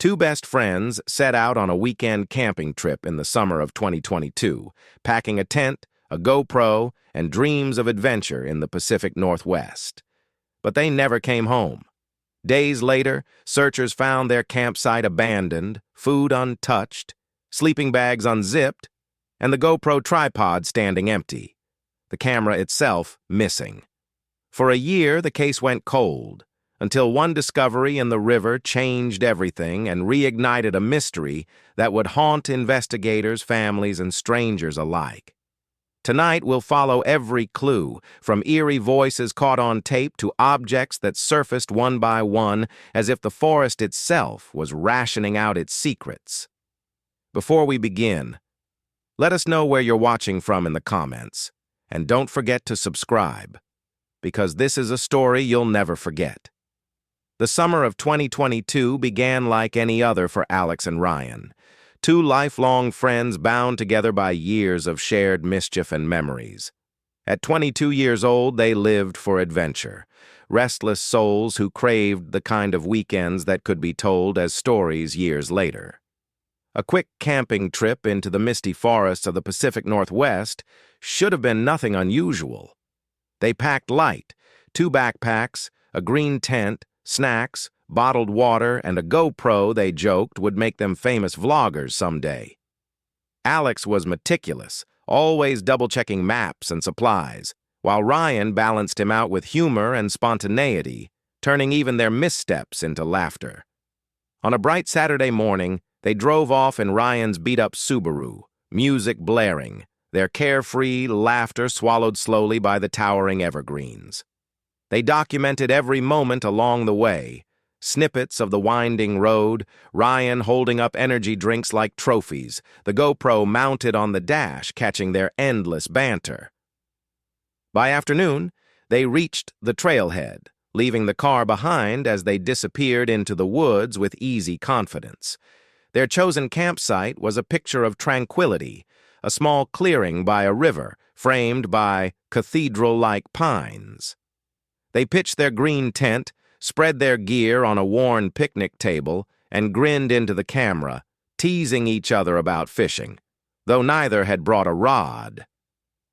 Two best friends set out on a weekend camping trip in the summer of 2022, packing a tent, a GoPro, and dreams of adventure in the Pacific Northwest. But they never came home. Days later, searchers found their campsite abandoned, food untouched, sleeping bags unzipped, and the GoPro tripod standing empty, the camera itself missing. For a year, the case went cold, until one discovery in the river changed everything and reignited a mystery that would haunt investigators, families, and strangers alike. Tonight, we'll follow every clue, from eerie voices caught on tape to objects that surfaced one by one as if the forest itself was rationing out its secrets. Before we begin, let us know where you're watching from in the comments, and don't forget to subscribe, because this is a story you'll never forget. The summer of 2022 began like any other for Alex and Ryan, two lifelong friends bound together by years of shared mischief and memories. At 22 years old, they lived for adventure, restless souls who craved the kind of weekends that could be told as stories years later. A quick camping trip into the misty forests of the Pacific Northwest should have been nothing unusual. They packed light, 2 backpacks, a green tent, snacks, bottled water, and a GoPro they joked would make them famous vloggers someday. Alex was meticulous, always double-checking maps and supplies, while Ryan balanced him out with humor and spontaneity, turning even their missteps into laughter. On a bright Saturday morning, they drove off in Ryan's beat-up Subaru, music blaring, their carefree laughter swallowed slowly by the towering evergreens. They documented every moment along the way, snippets of the winding road, Ryan holding up energy drinks like trophies, the GoPro mounted on the dash catching their endless banter. By afternoon, they reached the trailhead, leaving the car behind as they disappeared into the woods with easy confidence. Their chosen campsite was a picture of tranquility, a small clearing by a river framed by cathedral-like pines. They pitched their green tent, spread their gear on a worn picnic table, and grinned into the camera, teasing each other about fishing, though neither had brought a rod.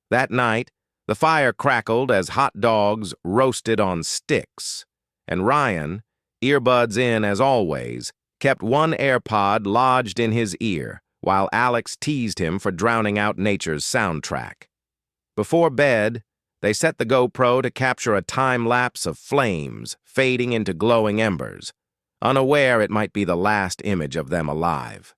That night, the fire crackled as hot dogs roasted on sticks, and Ryan, earbuds in as always, kept one AirPod lodged in his ear, while Alex teased him for drowning out nature's soundtrack. Before bed, they set the GoPro to capture a time-lapse of flames fading into glowing embers, unaware it might be the last image of them alive.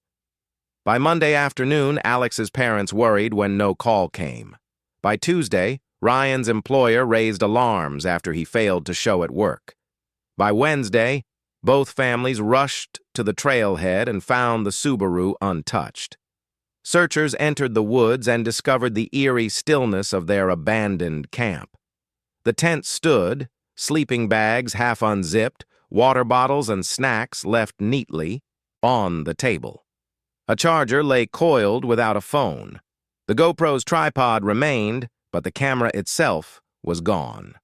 By Monday afternoon, Alex's parents worried when no call came. By Tuesday, Ryan's employer raised alarms after he failed to show at work. By Wednesday, both families rushed to the trailhead and found the Subaru untouched. Searchers entered the woods and discovered the eerie stillness of their abandoned camp. The tent stood, sleeping bags half unzipped, water bottles and snacks left neatly on the table. A charger lay coiled without a phone. The GoPro's tripod remained, but the camera itself was gone.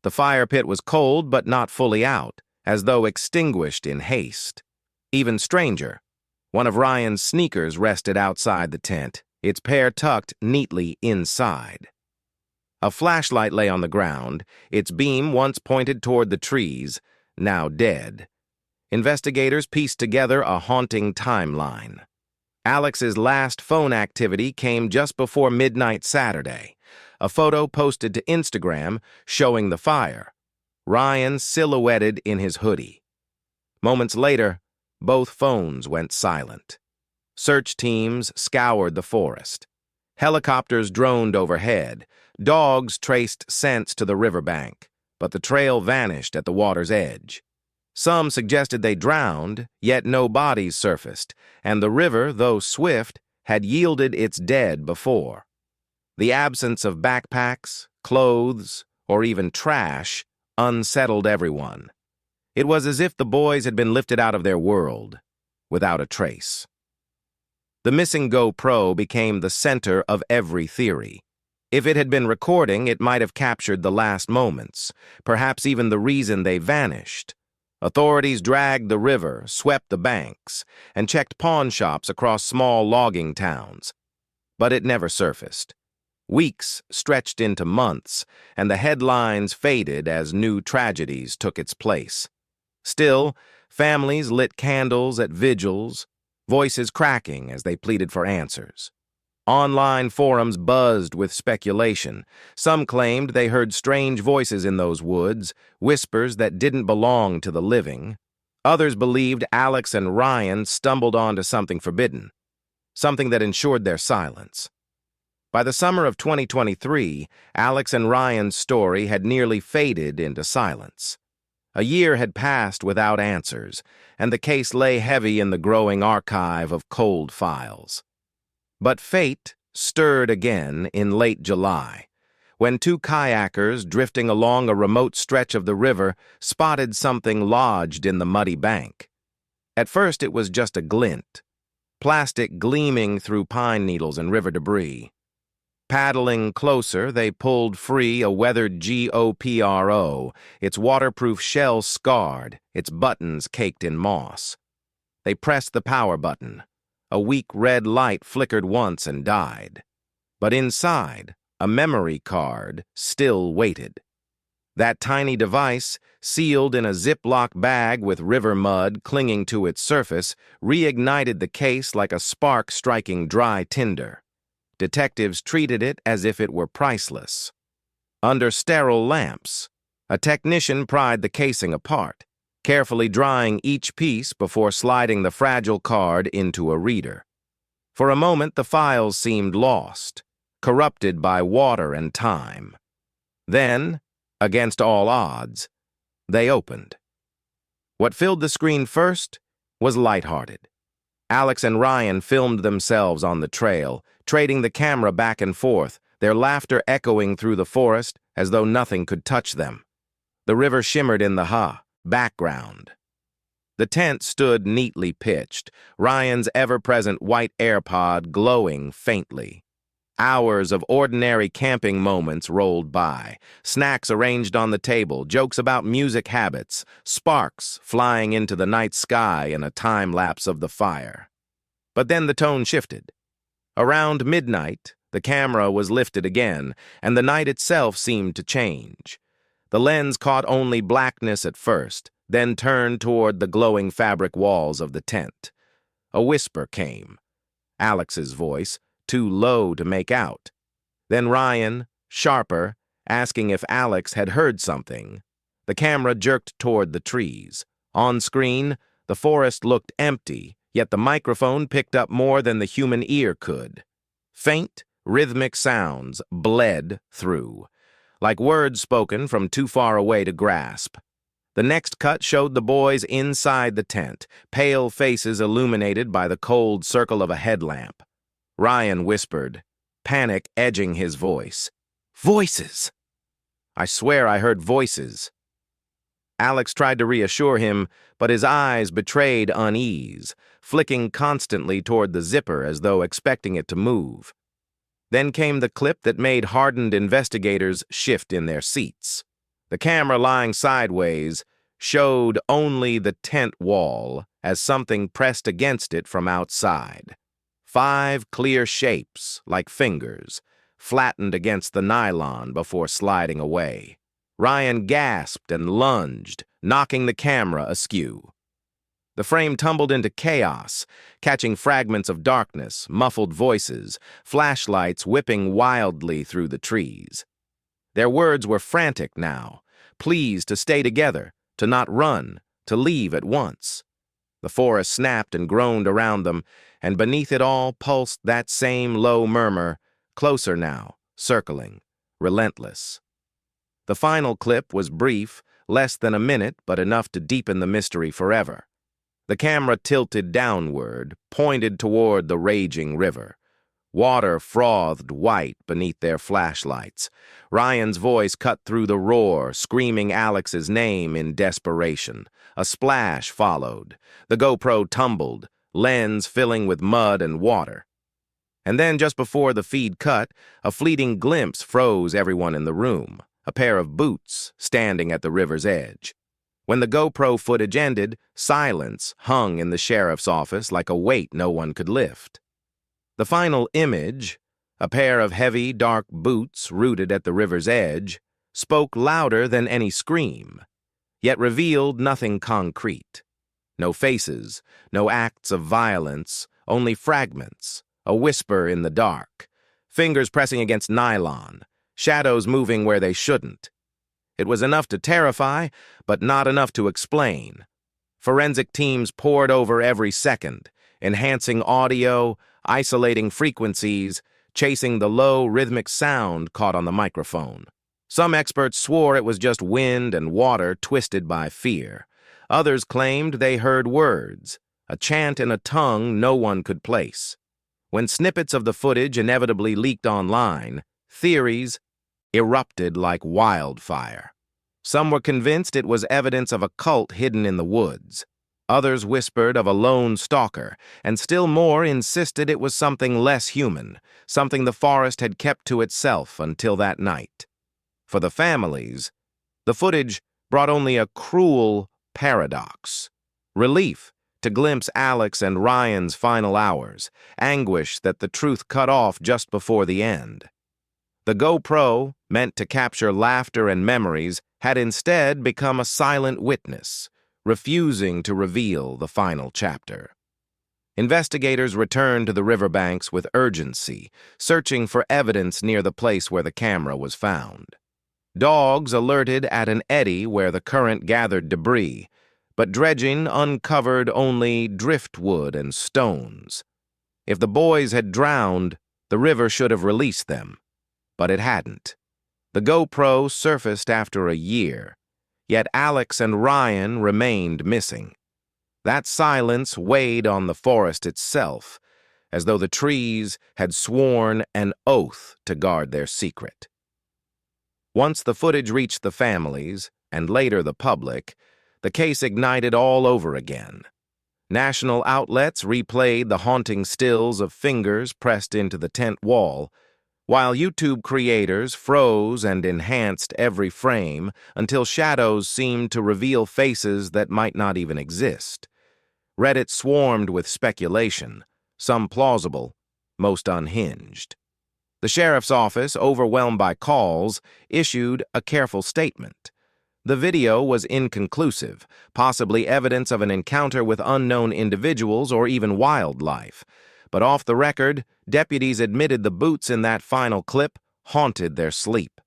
The fire pit was cold but not fully out, as though extinguished in haste. Even stranger, one of Ryan's sneakers rested outside the tent, its pair tucked neatly inside. A flashlight lay on the ground, its beam once pointed toward the trees, now dead. Investigators pieced together a haunting timeline. Alex's last phone activity came just before midnight Saturday, a photo posted to Instagram showing the fire, Ryan silhouetted in his hoodie. Moments later, both phones went silent. Search teams scoured the forest. Helicopters droned overhead. Dogs traced scents to the riverbank, but the trail vanished at the water's edge. Some suggested they drowned, yet no bodies surfaced, and the river, though swift, had yielded its dead before. The absence of backpacks, clothes, or even trash unsettled everyone. It was as if the boys had been lifted out of their world, without a trace. The missing GoPro became the center of every theory. If it had been recording, it might have captured the last moments, perhaps even the reason they vanished. Authorities dragged the river, swept the banks, and checked pawn shops across small logging towns. But it never surfaced. Weeks stretched into months, and the headlines faded as new tragedies took its place. Still, families lit candles at vigils, voices cracking as they pleaded for answers. Online forums buzzed with speculation. Some claimed they heard strange voices in those woods, whispers that didn't belong to the living. Others believed Alex and Ryan stumbled onto something forbidden, something that ensured their silence. By the summer of 2023, Alex and Ryan's story had nearly faded into silence. A year had passed without answers, and the case lay heavy in the growing archive of cold files. But fate stirred again in late July, when two kayakers drifting along a remote stretch of the river spotted something lodged in the muddy bank. At first it was just a glint, plastic gleaming through pine needles and river debris. Paddling closer, they pulled free a weathered GoPro, its waterproof shell scarred, its buttons caked in moss. They pressed the power button. A weak red light flickered once and died. But inside, a memory card still waited. That tiny device, sealed in a Ziploc bag with river mud clinging to its surface, reignited the case like a spark striking dry tinder. Detectives treated it as if it were priceless. Under sterile lamps, a technician pried the casing apart, carefully drying each piece before sliding the fragile card into a reader. For a moment, the files seemed lost, corrupted by water and time. Then, against all odds, they opened. What filled the screen first was lighthearted. Alex and Ryan filmed themselves on the trail, trading the camera back and forth, their laughter echoing through the forest as though nothing could touch them. The river shimmered in the background. The tent stood neatly pitched, Ryan's ever-present white AirPod glowing faintly. Hours of ordinary camping moments rolled by, snacks arranged on the table, jokes about music habits, sparks flying into the night sky in a time-lapse of the fire. But then the tone shifted. Around midnight, the camera was lifted again, and the night itself seemed to change. The lens caught only blackness at first, then turned toward the glowing fabric walls of the tent. A whisper came. Alex's voice, too low to make out. Then Ryan, sharper, asking if Alex had heard something. The camera jerked toward the trees. On screen, the forest looked empty, yet the microphone picked up more than the human ear could. Faint, rhythmic sounds bled through, like words spoken from too far away to grasp. The next cut showed the boys inside the tent, pale faces illuminated by the cold circle of a headlamp. Ryan whispered, panic edging his voice. Voices! I swear I heard voices. Alex tried to reassure him, but his eyes betrayed unease, flicking constantly toward the zipper as though expecting it to move. Then came the clip that made hardened investigators shift in their seats. The camera lying sideways showed only the tent wall as something pressed against it from outside. 5 clear shapes, like fingers, flattened against the nylon before sliding away. Ryan gasped and lunged, knocking the camera askew. The frame tumbled into chaos, catching fragments of darkness, muffled voices, flashlights whipping wildly through the trees. Their words were frantic now, pleas to stay together, to not run, to leave at once. The forest snapped and groaned around them, and beneath it all pulsed that same low murmur, closer now, circling, relentless. The final clip was brief, less than a minute, but enough to deepen the mystery forever. The camera tilted downward, pointed toward the raging river. Water frothed white beneath their flashlights. Ryan's voice cut through the roar, screaming Alex's name in desperation. A splash followed. The GoPro tumbled, lens filling with mud and water. And then, just before the feed cut, a fleeting glimpse froze everyone in the room. A pair of boots standing at the river's edge. When the GoPro footage ended, silence hung in the sheriff's office like a weight no one could lift. The final image, a pair of heavy, dark boots rooted at the river's edge, spoke louder than any scream, yet revealed nothing concrete. No faces, no acts of violence, only fragments, a whisper in the dark, fingers pressing against nylon, shadows moving where they shouldn't. It was enough to terrify, but not enough to explain. Forensic teams pored over every second, enhancing audio, isolating frequencies, chasing the low, rhythmic sound caught on the microphone. Some experts swore it was just wind and water twisted by fear. Others claimed they heard words, a chant in a tongue no one could place. When snippets of the footage inevitably leaked online, theories erupted like wildfire. Some were convinced it was evidence of a cult hidden in the woods. Others whispered of a lone stalker, and still more insisted it was something less human, something the forest had kept to itself until that night. For the families, the footage brought only a cruel paradox. Relief to glimpse Alex and Ryan's final hours, anguish that the truth cut off just before the end. The GoPro, meant to capture laughter and memories, had instead become a silent witness, refusing to reveal the final chapter. Investigators returned to the riverbanks with urgency, searching for evidence near the place where the camera was found. Dogs alerted at an eddy where the current gathered debris, but dredging uncovered only driftwood and stones. If the boys had drowned, the river should have released them. But it hadn't. The GoPro surfaced after a year, yet Alex and Ryan remained missing. That silence weighed on the forest itself, as though the trees had sworn an oath to guard their secret. Once the footage reached the families, and later the public, the case ignited all over again. National outlets replayed the haunting stills of fingers pressed into the tent wall, while YouTube creators froze and enhanced every frame until shadows seemed to reveal faces that might not even exist. Reddit swarmed with speculation, some plausible, most unhinged. The sheriff's office, overwhelmed by calls, issued a careful statement. The video was inconclusive, possibly evidence of an encounter with unknown individuals or even wildlife. But off the record, deputies admitted the boots in that final clip haunted their sleep.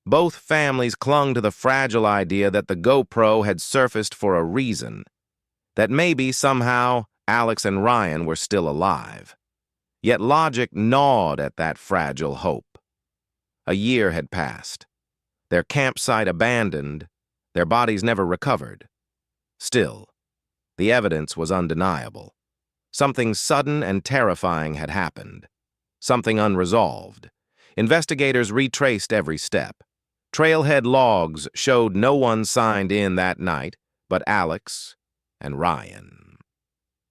Both families clung to the fragile idea that the GoPro had surfaced for a reason, that maybe somehow Alex and Ryan were still alive. Yet logic gnawed at that fragile hope. A year had passed. Their campsite abandoned, their bodies never recovered. Still, the evidence was undeniable. Something sudden and terrifying had happened. Something unresolved. Investigators retraced every step. Trailhead logs showed no one signed in that night but Alex and Ryan.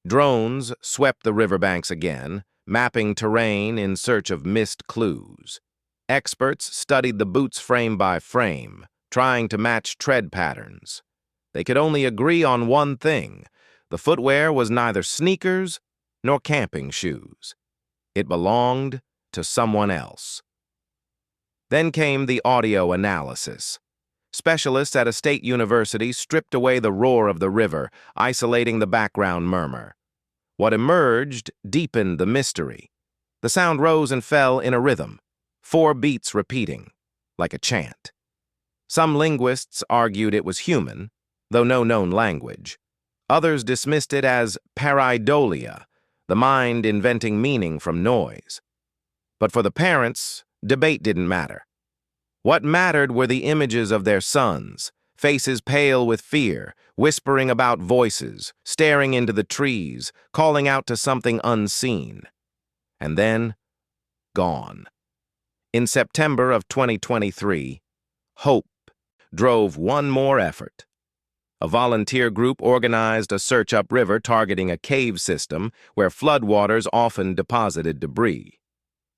Drones swept the riverbanks again, mapping terrain in search of missed clues. Experts studied the boots frame by frame, trying to match tread patterns. They could only agree on one thing. The footwear was neither sneakers nor camping shoes. It belonged to someone else. Then came the audio analysis. Specialists at a state university stripped away the roar of the river, isolating the background murmur. What emerged deepened the mystery. The sound rose and fell in a rhythm, 4 beats repeating, like a chant. Some linguists argued it was human, though no known language. Others dismissed it as pareidolia, the mind inventing meaning from noise. But for the parents, debate didn't matter. What mattered were the images of their sons, faces pale with fear, whispering about voices, staring into the trees, calling out to something unseen. And then, gone. In September of 2023, hope drove one more effort. A volunteer group organized a search upriver targeting a cave system where floodwaters often deposited debris.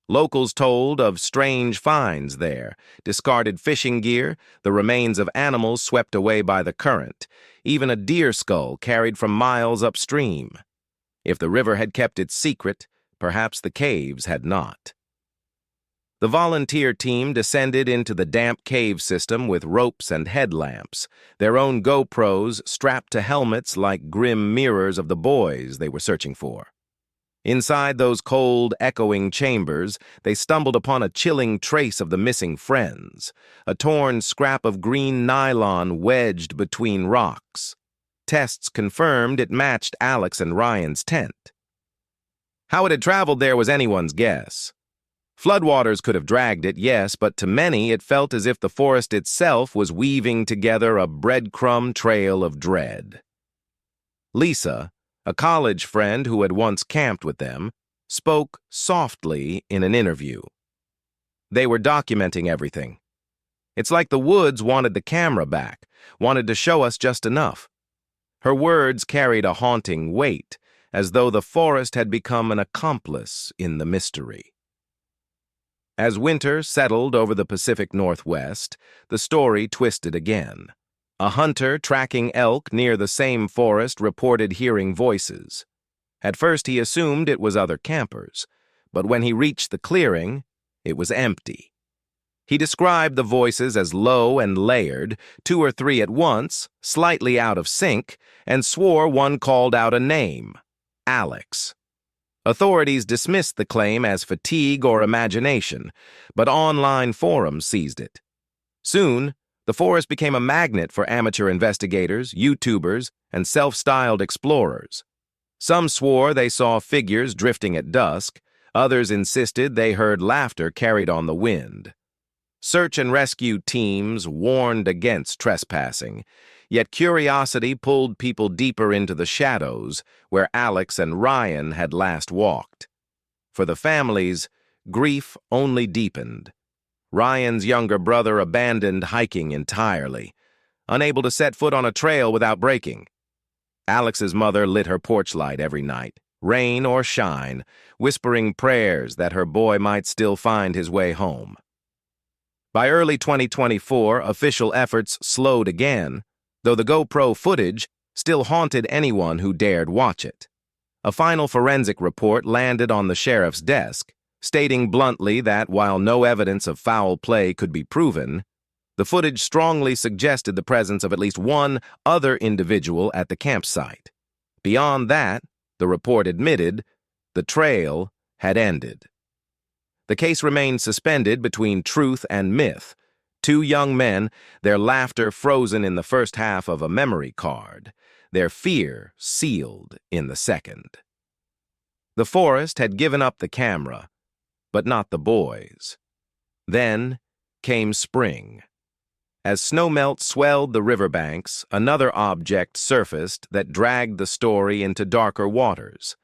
Locals told of strange finds there, discarded fishing gear, the remains of animals swept away by the current, even a deer skull carried from miles upstream. If the river had kept its secret, perhaps the caves had not. The volunteer team descended into the damp cave system with ropes and headlamps, their own GoPros strapped to helmets like grim mirrors of the boys they were searching for. Inside those cold, echoing chambers, they stumbled upon a chilling trace of the missing friends, a torn scrap of green nylon wedged between rocks. Tests confirmed it matched Alex and Ryan's tent. How it had traveled there was anyone's guess. Floodwaters could have dragged it, yes, but to many it felt as if the forest itself was weaving together a breadcrumb trail of dread. Lisa, a college friend who had once camped with them, spoke softly in an interview. They were documenting everything. It's like the woods wanted the camera back, wanted to show us just enough. Her words carried a haunting weight, as though the forest had become an accomplice in the mystery. As winter settled over the Pacific Northwest, the story twisted again. A hunter tracking elk near the same forest reported hearing voices. At first he assumed it was other campers, but when he reached the clearing, it was empty. He described the voices as low and layered, 2 or 3 at once, slightly out of sync, and swore one called out a name, Alex. Authorities dismissed the claim as fatigue or imagination, but online forums seized it. Soon, the forest became a magnet for amateur investigators, YouTubers, and self-styled explorers. Some swore they saw figures drifting at dusk, others insisted they heard laughter carried on the wind. Search and rescue teams warned against trespassing, yet curiosity pulled people deeper into the shadows where Alex and Ryan had last walked. For the families, grief only deepened. Ryan's younger brother abandoned hiking entirely, unable to set foot on a trail without breaking. Alex's mother lit her porch light every night, rain or shine, whispering prayers that her boy might still find his way home. By early 2024, official efforts slowed again, though the GoPro footage still haunted anyone who dared watch it. A final forensic report landed on the sheriff's desk, stating bluntly that while no evidence of foul play could be proven, the footage strongly suggested the presence of at least one other individual at the campsite. Beyond that, the report admitted, the trail had ended. The case remained suspended between truth and myth. 2 young men, their laughter frozen in the first half of a memory card, their fear sealed in the second. The forest had given up the camera, but not the boys. Then came spring. As snowmelt swelled the riverbanks, another object surfaced that dragged the story into darker waters.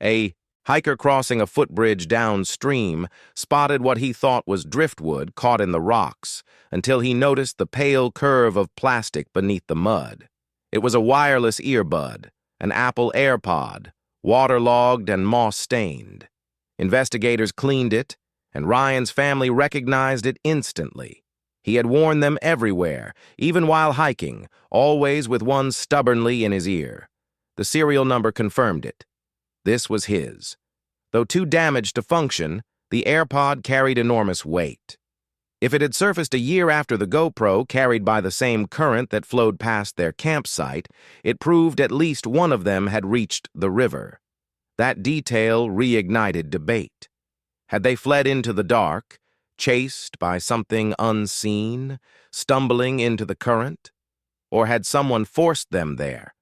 A hiker crossing a footbridge downstream spotted what he thought was driftwood caught in the rocks until he noticed the pale curve of plastic beneath the mud. It was a wireless earbud, an Apple AirPod, waterlogged and moss-stained. Investigators cleaned it, and Ryan's family recognized it instantly. He had worn them everywhere, even while hiking, always with one stubbornly in his ear. The serial number confirmed it. This was his. Though too damaged to function, the AirPod carried enormous weight. If it had surfaced a year after the GoPro, carried by the same current that flowed past their campsite, it proved at least one of them had reached the river. That detail reignited debate. Had they fled into the dark, chased by something unseen, stumbling into the current? Or had someone forced them there?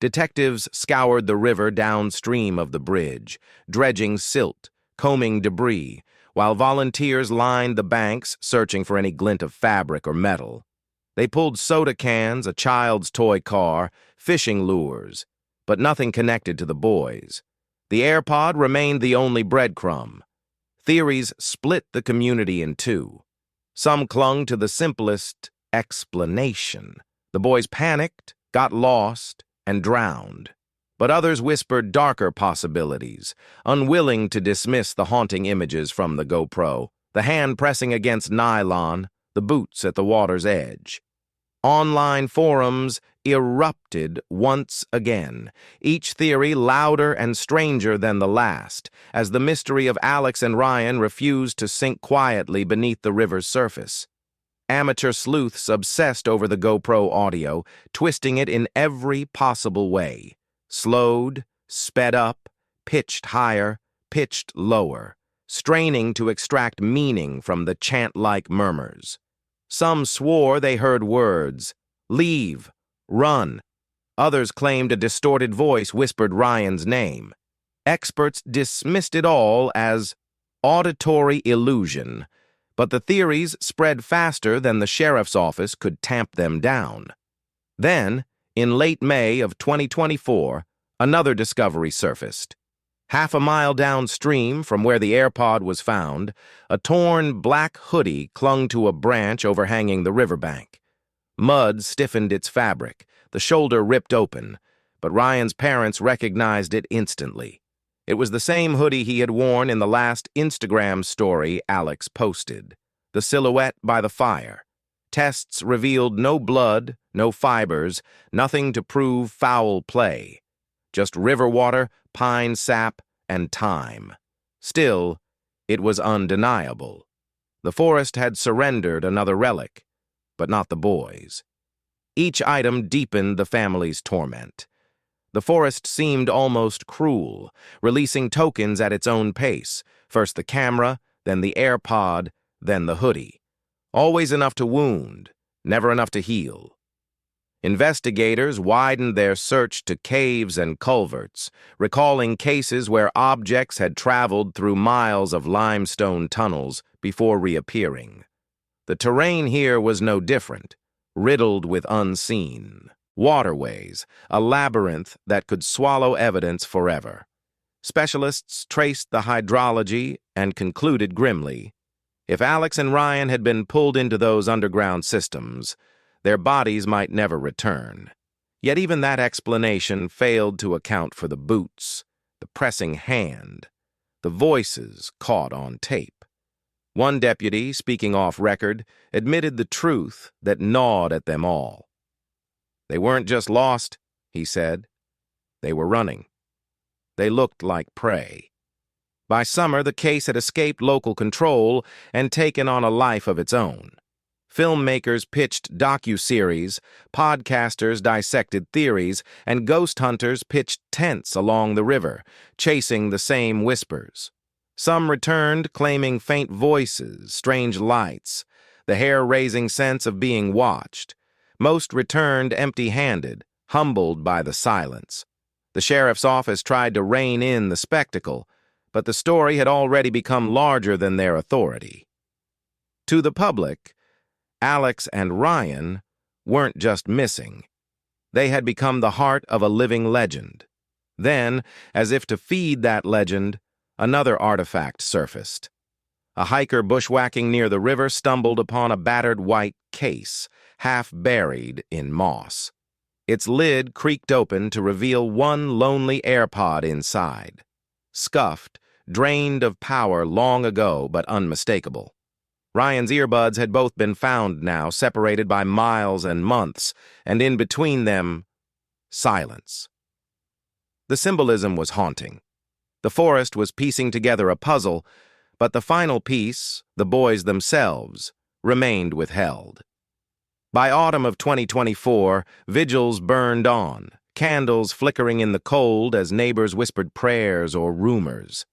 Detectives scoured the river downstream of the bridge, dredging silt, combing debris, while volunteers lined the banks searching for any glint of fabric or metal. They pulled soda cans, a child's toy car, fishing lures, but nothing connected to the boys. The AirPod remained the only breadcrumb. Theories split the community in 2. Some clung to the simplest explanation. The boys panicked, got lost, and drowned. But others whispered darker possibilities, unwilling to dismiss the haunting images from the GoPro, the hand pressing against nylon, the boots at the water's edge. Online forums erupted once again, each theory louder and stranger than the last, as the mystery of Alex and Ryan refused to sink quietly beneath the river's surface. Amateur sleuths obsessed over the GoPro audio, twisting it in every possible way. Slowed, sped up, pitched higher, pitched lower, straining to extract meaning from the chant-like murmurs. Some swore they heard words, "Leave," "Run." Others claimed a distorted voice whispered Ryan's name. Experts dismissed it all as auditory illusion, but the theories spread faster than the sheriff's office could tamp them down. Then, in late May of 2024, another discovery surfaced. Half a mile downstream from where the AirPod was found, a torn black hoodie clung to a branch overhanging the riverbank. Mud stiffened its fabric, the shoulder ripped open, but Ryan's parents recognized it instantly. It was the same hoodie he had worn in the last Instagram story Alex posted, the silhouette by the fire. Tests revealed no blood, no fibers, nothing to prove foul play. Just river water, pine sap, and time. Still, it was undeniable. The forest had surrendered another relic, but not the boys. Each item deepened the family's torment. The forest seemed almost cruel, releasing tokens at its own pace, first the camera, then the AirPod, then the hoodie. Always enough to wound, never enough to heal. Investigators widened their search to caves and culverts, recalling cases where objects had traveled through miles of limestone tunnels before reappearing. The terrain here was no different, riddled with unseen waterways, a labyrinth that could swallow evidence forever. Specialists traced the hydrology and concluded grimly, if Alex and Ryan had been pulled into those underground systems, their bodies might never return. Yet even that explanation failed to account for the boots, the pressing hand, the voices caught on tape. One deputy, speaking off record, admitted the truth that gnawed at them all. They weren't just lost, he said. They were running. They looked like prey. By summer, the case had escaped local control and taken on a life of its own. Filmmakers pitched docuseries, podcasters dissected theories, and ghost hunters pitched tents along the river, chasing the same whispers. Some returned claiming faint voices, strange lights, the hair-raising sense of being watched. Most returned empty-handed, humbled by the silence. The sheriff's office tried to rein in the spectacle, but the story had already become larger than their authority. To the public, Alex and Ryan weren't just missing. They had become the heart of a living legend. Then, as if to feed that legend, another artifact surfaced. A hiker bushwhacking near the river stumbled upon a battered white case, half buried in moss. Its lid creaked open to reveal one lonely AirPod inside. Scuffed, drained of power long ago but unmistakable. Ryan's earbuds had both been found now, separated by miles and months, and in between them, silence. The symbolism was haunting. The forest was piecing together a puzzle, but the final piece, the boys themselves, remained withheld. By autumn of 2024, vigils burned on, candles flickering in the cold as neighbors whispered prayers or rumors.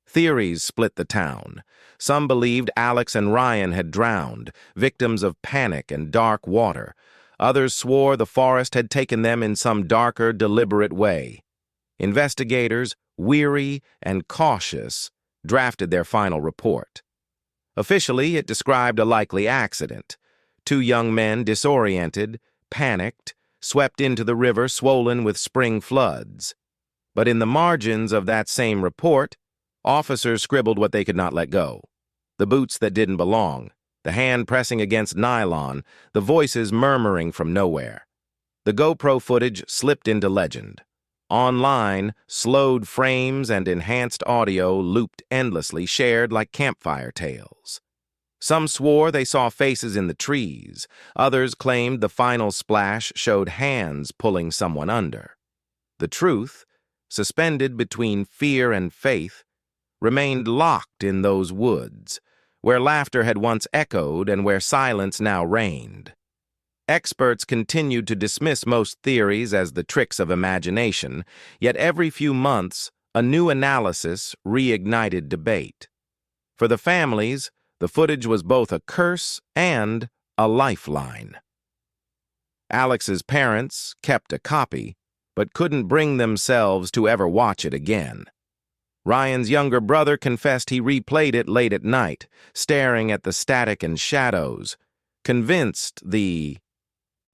Theories split the town. Some believed Alex and Ryan had drowned, victims of panic and dark water. Others swore the forest had taken them in some darker, deliberate way. Investigators, weary and cautious, drafted their final report. Officially, it described a likely accident. Two young men, disoriented, panicked, swept into the river swollen with spring floods. But in the margins of that same report, officers scribbled what they could not let go. The boots that didn't belong, the hand pressing against nylon, the voices murmuring from nowhere. The GoPro footage slipped into legend. Online, slowed frames and enhanced audio looped endlessly, shared like campfire tales. Some swore they saw faces in the trees. Others claimed the final splash showed hands pulling someone under. The truth, suspended between fear and faith, remained locked in those woods, where laughter had once echoed and where silence now reigned. Experts continued to dismiss most theories as the tricks of imagination, yet every few months, a new analysis reignited debate. For the families, the footage was both a curse and a lifeline. Alex's parents kept a copy, but couldn't bring themselves to ever watch it again. Ryan's younger brother confessed he replayed it late at night, staring at the static and shadows, convinced the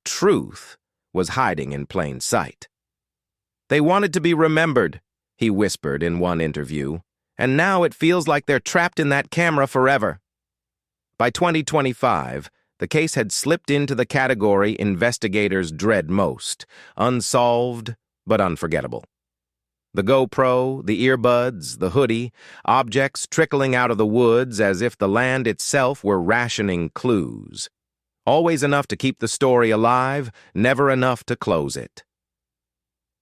truth was hiding in plain sight. "They wanted to be remembered," he whispered in one interview, "and now it feels like they're trapped in that camera forever." By 2025, the case had slipped into the category investigators dread most: unsolved but unforgettable. The GoPro, the earbuds, the hoodie, objects trickling out of the woods as if the land itself were rationing clues. Always enough to keep the story alive, never enough to close it.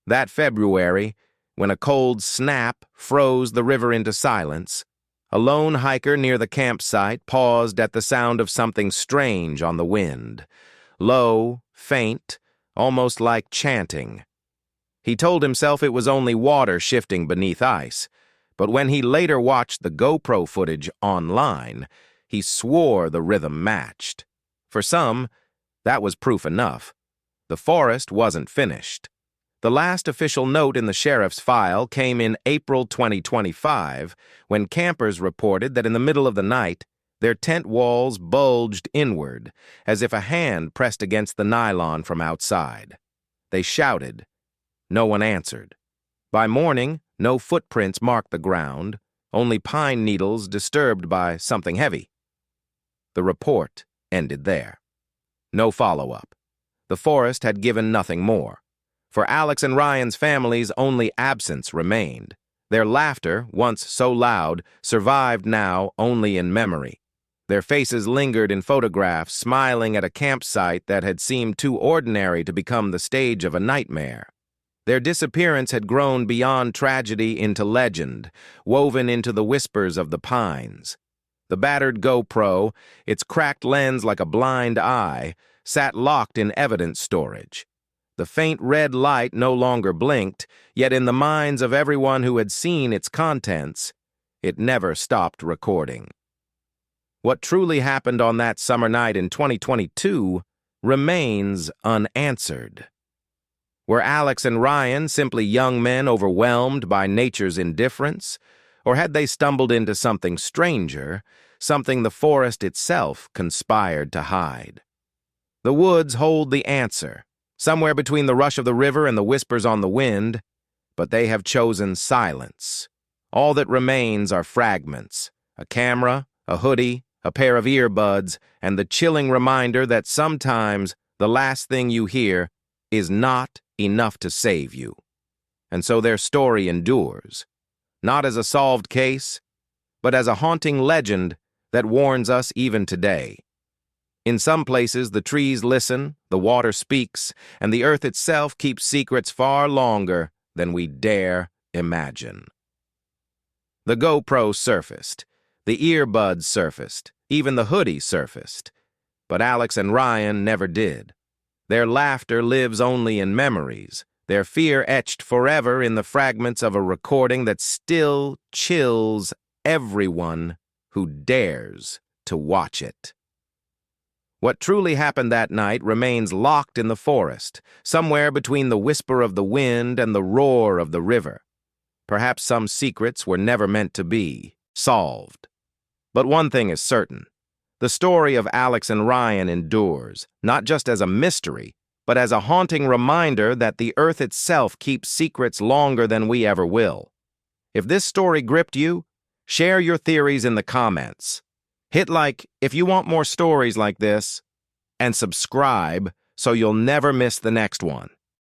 That February, when a cold snap froze the river into silence, a lone hiker near the campsite paused at the sound of something strange on the wind. Low, faint, almost like chanting. He told himself it was only water shifting beneath ice, but when he later watched the GoPro footage online, he swore the rhythm matched. For some, that was proof enough. The forest wasn't finished. The last official note in the sheriff's file came in April 2025, when campers reported that in the middle of the night, their tent walls bulged inward, as if a hand pressed against the nylon from outside. They shouted. No one answered. By morning, no footprints marked the ground, only pine needles disturbed by something heavy. The report ended there. No follow-up. The forest had given nothing more. For Alex and Ryan's families, only absence remained. Their laughter, once so loud, survived now only in memory. Their faces lingered in photographs, smiling at a campsite that had seemed too ordinary to become the stage of a nightmare. Their disappearance had grown beyond tragedy into legend, woven into the whispers of the pines. The battered GoPro, its cracked lens like a blind eye, sat locked in evidence storage. The faint red light no longer blinked, yet in the minds of everyone who had seen its contents, it never stopped recording. What truly happened on that summer night in 2022 remains unanswered. Were Alex and Ryan simply young men overwhelmed by nature's indifference? Or had they stumbled into something stranger, something the forest itself conspired to hide? The woods hold the answer, somewhere between the rush of the river and the whispers on the wind, but they have chosen silence. All that remains are fragments: a camera, a hoodie, a pair of earbuds, and the chilling reminder that sometimes the last thing you hear is not enough to save you. And so their story endures, not as a solved case, but as a haunting legend that warns us even today. In some places, the trees listen, the water speaks, and the earth itself keeps secrets far longer than we dare imagine. The GoPro surfaced, the earbuds surfaced, even the hoodie surfaced, but Alex and Ryan never did. Their laughter lives only in memories, their fear etched forever in the fragments of a recording that still chills everyone who dares to watch it. What truly happened that night remains locked in the forest, somewhere between the whisper of the wind and the roar of the river. Perhaps some secrets were never meant to be solved. But one thing is certain. The story of Alex and Ryan endures, not just as a mystery, but as a haunting reminder that the earth itself keeps secrets longer than we ever will. If this story gripped you, share your theories in the comments. Hit like if you want more stories like this, and subscribe so you'll never miss the next one.